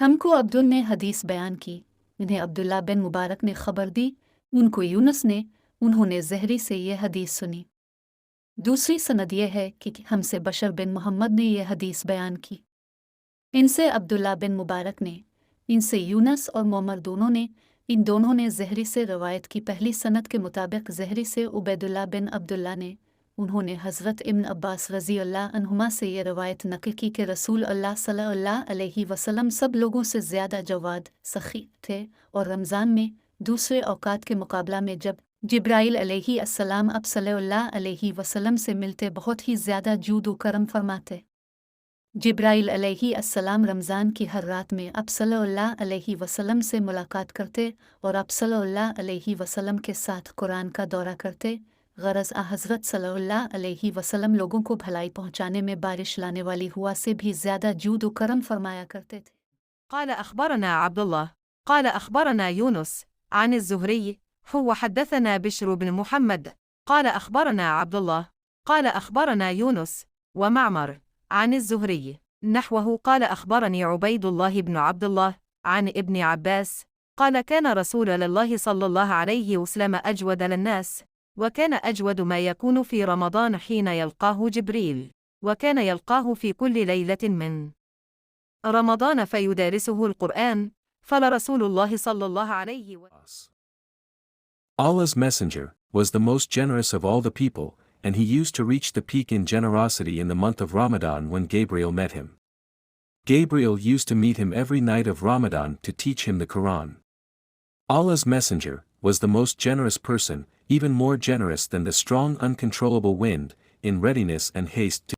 ہم کو عبدل نے حدیث بیان کی، انہیں عبداللہ بن مبارک نے خبر دی، ان کو یونس نے، انہوں نے زہری سے یہ حدیث سنی۔ دوسری سند یہ ہے کہ ہم سے بشر بن محمد نے یہ حدیث بیان کی، ان سے عبداللہ بن مبارک نے، ان سے یونس اور معمر دونوں نے، ان دونوں نے زہری سے روایت کی۔ پہلی سند کے مطابق زہری سے عبیداللہ بن عبداللہ نے، انہوں نے حضرت ابن عباس رضی اللہ عنہما سے یہ روایت نقل کی کہ رسول اللہ صلی اللہ علیہ وسلم سب لوگوں سے زیادہ جواد، سخی تھے، اور رمضان میں دوسرے اوقات کے مقابلہ میں جب جبرائیل علیہ السلام اب صلی اللہ علیہ وسلم سے ملتے بہت ہی زیادہ جود و کرم فرماتے۔ جبرائیل علیہ السلام رمضان کی ہر رات میں اب صلی اللہ علیہ وسلم سے ملاقات کرتے اور اب صلی اللہ علیہ وسلم کے ساتھ قرآن کا دورہ کرتے، غرض حضرت صلی اللہ علیہ وسلم لوگوں کو بھلائی پہنچانے میں بارش لانے والی ہوا سے بھی زیادہ جود و کرم فرمایا کرتے تھے۔ قال أخبرنا عبد الله قال أخبرنا يونس عن الزهري هو حدثنا بشر بن محمد قال أخبرنا عبد الله قال أخبرنا يونس ومعمر عن الزهري نحوه قال أخبرني عبيد الله بن عبد الله عن ابن عباس قال كان رسول الله صلى الله عليه وسلم أجود للناس وكان أجود ما يكون في رمضان حين يلقاه جبريل وكان يلقاه في كل ليلة من رمضان فيدارسه القرآن فلرسول الله صلى الله عليه وسلم Allah's Messenger was the most generous of all the people, and he used to reach the peak in generosity in the month of Ramadan when Gabriel met him. Gabriel used to meet him every night of Ramadan to teach him the Quran. Allah's Messenger was the most generous person, even more generous than the strong uncontrollable wind, in readiness and haste to